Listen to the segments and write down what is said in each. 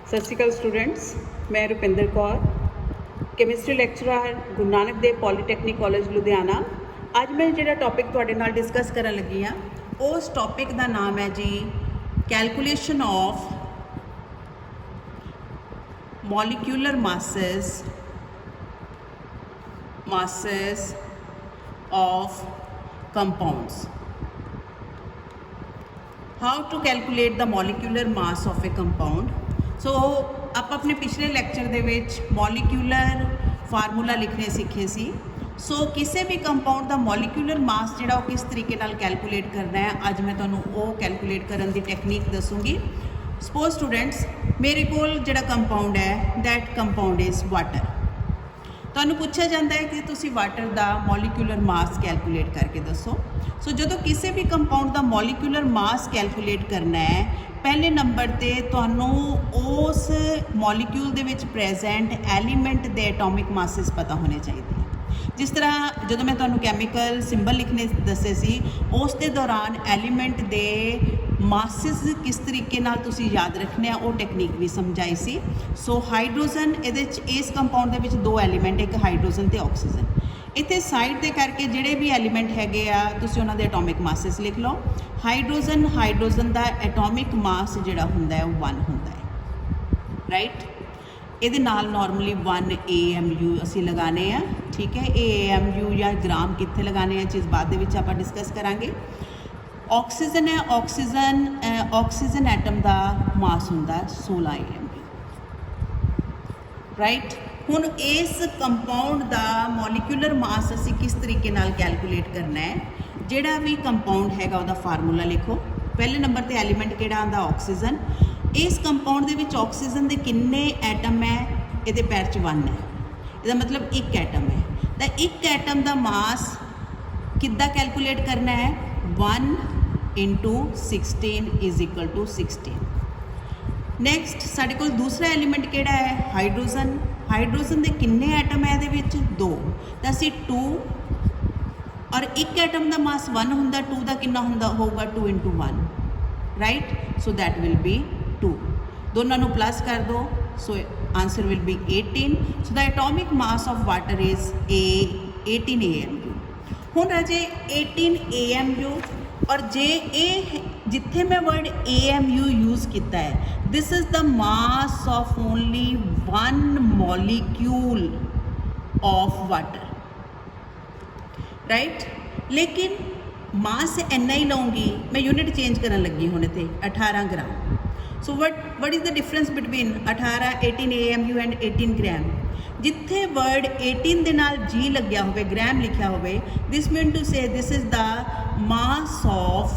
सत श्री अकाल स्टूडेंट्स, मैं Rupinder Kaur, chemistry lecturer Guru Nanak Dev polytechnic college Ludhiana. अज मैं जो टॉपिक तुहाडे नाल डिस्कस करन लगी हाँ, उस टॉपिक का नाम है जी calculation of molecular masses of compounds। How to calculate the molecular mass of a compound? सो आप अपने पिछले लैक्चर दे विच मॉलिक्यूलर फार्मूला लिखने सीखे सी। सो किसी भी कंपाउंड का मॉलिक्यूलर मास जिहड़ा किस तरीके नाल कैलकुलेट करना है, अज मैं तुहानूं वो कैलकुलेट करन दी टैक्नीक दसूँगी। सपोज स्टूडेंट्स, मेरे कोल जिहड़ा कंपाउंड है दैट कंपाउंड इज़ वाटर। तुहानूं पूछा जाता है कि तुसी वाटर का मॉलिक्यूलर मास कैलकुलेट करके दसो। सो जो किसी भी कंपाउंड का मॉलिक्यूलर मास कैलकुलेट करना है, पहले नंबर ते तुहानूं उस मॉलिक्यूल दे विच प्रेजेंट एलीमेंट दे एटॉमिक मासिस पता होने चाहिए। जिस तरह जो मैं तुहानूं कैमिकल सिंबल लिखने दसे सी, उस दे दौरान एलीमेंट दे मासिस किस तरीके नाल तुसी याद रखने वो टेक्नीक भी समझाई सी। सो हाइड्रोजन इस कंपाउंड दे विच दो एलीमेंट, एक हाइड्रोजन ते ऑक्सीजन। इत्थे साइड ते करके जिहड़े भी एलीमेंट हैगे आ तुसी उन्हां दे एटॉमिक मासिस लिख लो। हाइड्रोजन का एटॉमिक मास जिहड़ा हुंदा है 1 हुंदा है, राइट। इहदे नाल नॉर्मली 1 AMU असीं लगाने आ, ठीक है। AMU या ग्राम कित्थे लगाने आ चीज़ बाद दे विच आपां डिस्कस करांगे। ऑक्सीजन है, ऑक्सीजन एटम का मास हुंदा 16 AMU, राइट। हुण इस कंपाउंड का मॉलिक्यूलर मास असीं किस तरीके नाल कैलकुलेट करना है, जिहड़ा भी कंपाउंड हैगा उहदा फार्मूला लिखो। पहले नंबर ते एलीमेंट किहड़ा आंदा ऑक्सीजन। इस कंपाउंड दे विच ऑक्सीजन दे किन्ने एटम है, इहदे पैर च 1 है, इहदा मतलब एक एटम है। तो एक एटम का मास किद्दां कैलकुलेट करना है, 1 × 16 = 16। नैक्सट साडे कोल दूसरा एलीमेंट किहड़ा है, हाइड्रोजन। हाइड्रोजन के किन्ने एटम है, ये 2। तो असी 2 और एक एटम का मास 1 हुंदा, 2 का कितना हुंदा होगा 2 × 1, right. So that will B 2। दोनों को प्लस कर दो, so answer will be 18। So the atomic mass of water is 18 AMU। हुण राजे 18 AMU, और जे ए जिथे मैं वर्ड AMU यूज़ किया है, this is the mass of only 1 molecule of water, right. लेकिन मास इन्ना ही लूँगी, मैं यूनिट चेंज करन लगी हुण इत्थे 18 gram. So what is the difference between 18 AMU and 18 gram. जिथे वर्ड 18 दे नाल G लग्या होवे, ग्राम लिखा होवे, दिस मीन टू से this is the mass of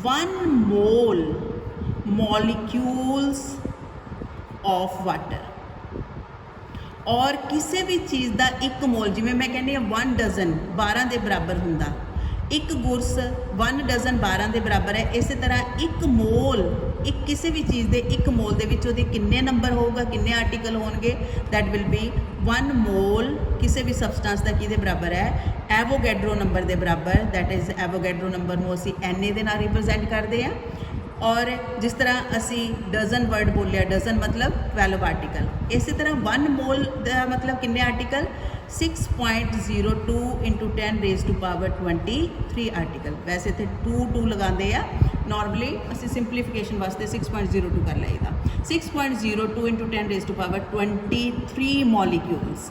1 mole molecules of water. और किसी भी चीज़ का 1 मोल, जिमें मैं कहनी 1 डजन 12 के बराबर हुंदा, एक गुरस 1 डजन 12 के बराबर है। इस तरह 1 मोल, एक किसी भी चीज़ के 1 मोल के विच उहदे किन्ने नंबर होगा, किन्ने आर्टिकल होंगे, दैट विल बी 1 मोल किसी भी सबसटेंस का किहदे बराबर है, एवोगैड्रो नंबर के बराबर। दैट इज़ एवोगैड्रो नंबर नूं असीं NA दे नाल रिप्रजेंट करते हैं। और जिस तरह असी डजन वर्ड बोलिया, डजन मतलब 12 आर्टिकल। इस तरह 1 मोल का मतलब किन्ने आर्टिकल, 6.02 × 10⁻23 आर्टिकल। वैसे इतने 2 लगाते हैं, नॉर्मली असी सिंपलीफिकेशन वास्ते 6.02 कर लाइदा। 6.02 × 10⁻23 मॉलिक्यूल्स।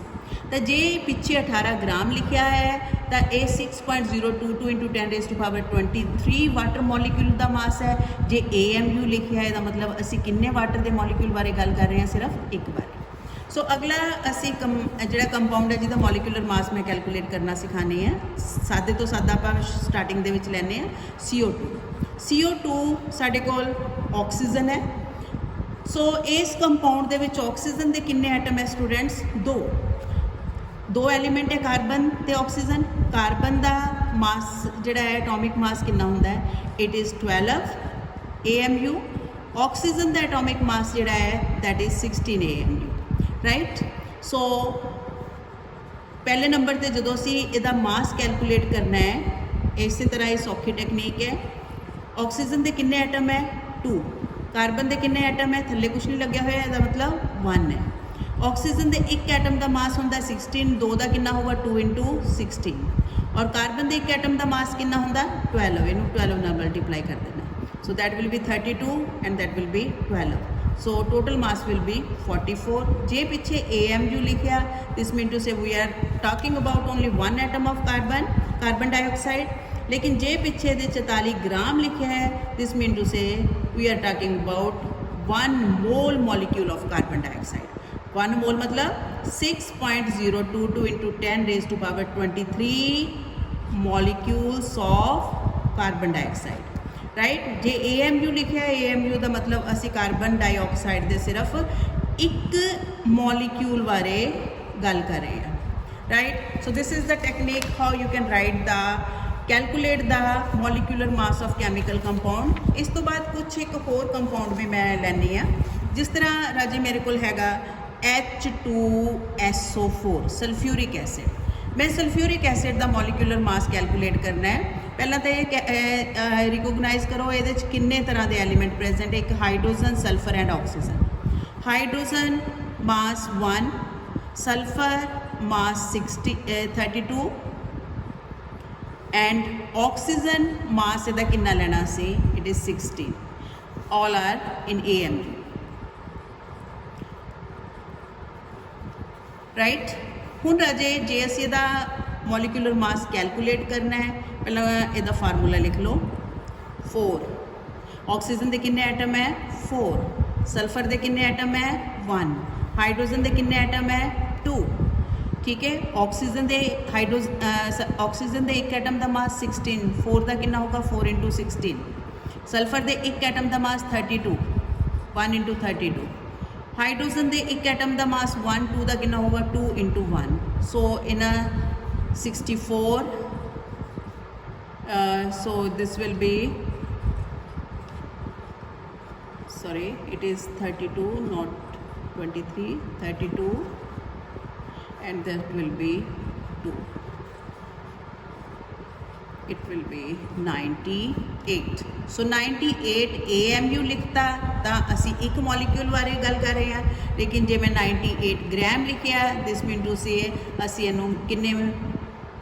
तो जे पिछे 18 ग्राम लिखा है, तो ये 6.022 × 10⁻23 वाटर मॉलिक्यूल का मास है। जे AMU लिखा है, मतलब असी किन्ने वाटर के मॉलिक्यूल बारे गल कर रहे हैं, सिर्फ एक बारे। सो अगला असी जिहड़ा कंपाउंड है जिहदा मॉलिक्यूलर मास मैं कैलकुलेट करना सिखाने हैं, सादे तो सादा आपां स्टार्टिंग दे विच लैने हैं CO2। CO2 साडे कोल ऑक्सीजन है। सो इस कंपाउंड दे विच ऑक्सीजन के किन्ने एटम है स्टूडेंट्स, 2 एलीमेंट है, कार्बन ते ऑक्सीजन। कार्बन का मास जिहड़ा है एटॉमिक मास कितना हुंदा है, इट इज़ 12 AMU। ऑक्सीजन का एटॉमिक मास जिहड़ा है दैट इज़ 16 AMU, राइट। सो पहले नंबर पर जो असी इहदा मास कैलकुलेट करना है, इस तरह ही सौखी टेक्नीक है। ऑक्सीजन के किन्ने एटम है, 2। कार्बन के कितने एटम है, थल्ले कुछ नहीं लग्या होया, इसका मतलब 1 है। ऑक्सीजन के एक एटम का मास होंदा 16, 2 का कितना होगा 2 × 16, और कार्बन के एक एटम का मास कितना होंदा 12, इनू 12 नाल मल्टीप्लाई कर देना, so that will be 32 and that will be 12, so total mass will be 44। जे पिछे AMU लिखिया, this mean to say we are talking about only 1 atom of carbon dioxide, लेकिन जे पिछे दे 44 ग्राम लिखे है, this mean to say we are talking about 1 mole molecule of carbon dioxide. 1 mole मतलब 6.022 × 10⁻23 molecules of carbon dioxide, right. J AMU लिखिया, AMU का मतलब असी कार्बन डाइऑक्साइड के सिर्फ एक मॉलिक्यूल बारे गल कर रहे हैं, right. So this is the technique how you can write the calculate the molecular mass of chemical compound. इस तो बाद कुछ एक होर कंपाउंड भी मैं लैनी आ, जिस तरह राजे मेरे को हैगा H2SO4 सल्फ्यूरिक एसिड। मैं सल्फ्यूरिक एसिड का मॉलिक्यूलर मास कैलकुलेट करना है। पहला तो ये रिकोगनाइज करो ये किन्ने तरह के एलीमेंट प्रेजेंट, एक hydrogen, sulphur and oxygen. Hydrogen mass 1, sulphur mass 32 and oxygen mass इहदा कितना लेना सी, it is 16, all are in AMU, right. हुण राजे जे असीं इहदा मॉलिक्यूलर मास कैलकुलेट करना है, पहला इहदा फार्मूला लिख लो 4, ऑक्सीजन के कितने एटम है 4, सल्फर के कितने एटम है 1, हाइड्रोजन के कितने एटम है 2, ठीक है। ऑक्सीजन के ऑक्सीजन के एक एटम का मास 16, 4 का कितना होगा 4 × 16, सल्फर के एक एटम का मास 32, 1 × 32, हाइड्रोजन के एक एटम का मास 1, 2 का कितना होगा 2 × 1, सो इन 64, so this will be, sorry, it is 32 not 23, 32 and that will be 2, it will be 98, so 98 AMU लिखता तो असी एक मॉलिक्यूल बारे गल कर रहे हैं, लेकिन जे मैं 98 ग्राम लिखिया, दिस मीन टू से असी इनू किन्ने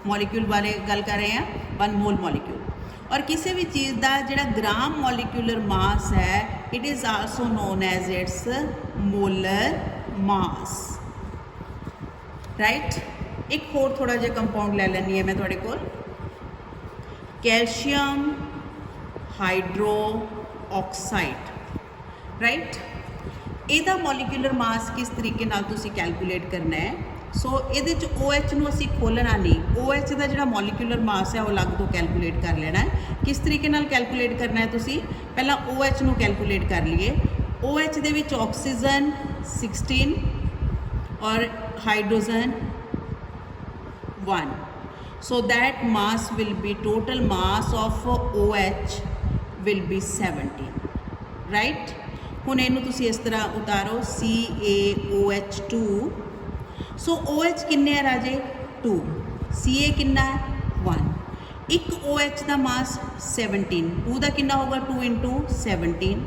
मॉलिक्यूल बारे गल कर रहे हैं 1 मोल मॉलिक्यूल। और किसी भी चीज़ का जिहड़ा ग्राम मॉलिक्यूलर मास है, it is also known as its molar mass, right. एक होर थोड़ा जिहा कंपाउंड ले लैनी है मैं तुहाडे कोल, कैल्शियम हाइड्रो ऑक्साइड, राइट। ਇਹਦਾ मॉलिक्यूलर मास किस तरीके नाल तुसी कैलकुलेट करना है, सो ये OH नूं असीं खोलना नहीं, OH का जिहड़ा मॉलिक्यूलर मास है वो अलग तो कैलकुलेट कर लेना है। किस तरीके नाल कैलकुलेट करना है, तुसी पहला OH नूं कैलकुलेट कर लीए। OH दे विच ऑक्सीजन 16 और hydrogen 1, so that mass will be, total mass of OH will be 17, right। हुण इहनूं तुसीं इस तरह उतारो CaOH2, सो OH किन्ने है राजे 2, Ca किन्ना है 1, एक OH का मास 17, 2 का किन्ना होगा 2 × 17,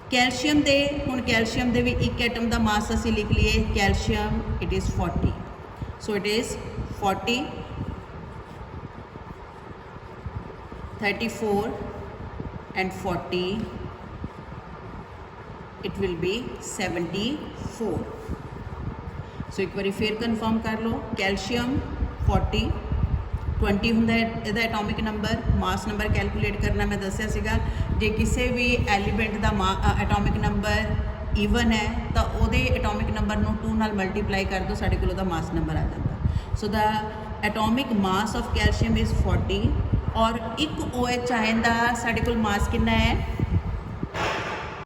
कैल्शियम दे हुण कैल्शियम दे भी एक एटम का मास असीं लिख लीए, calcium it is 40, so it is 40, 34 and 40, it will be 74, सो एक बार फिर कन्फर्म कर लो, कैल्शियम 40, 20 हुंदा इहदा atomic number, mass number calculate करना मैं दस्सिया सीगा, जे किसी भी एलीमेंट का एटॉमिक नंबर ईवन है तो उहदे एटॉमिक नंबर नूं 2 नाल मल्टीप्लाई कर दो, साडे कोल उहदा मास नंबर आ जाता। So the atomic mass of calcium is 40 और एक OH आइंदा साडे कोल मास कितना है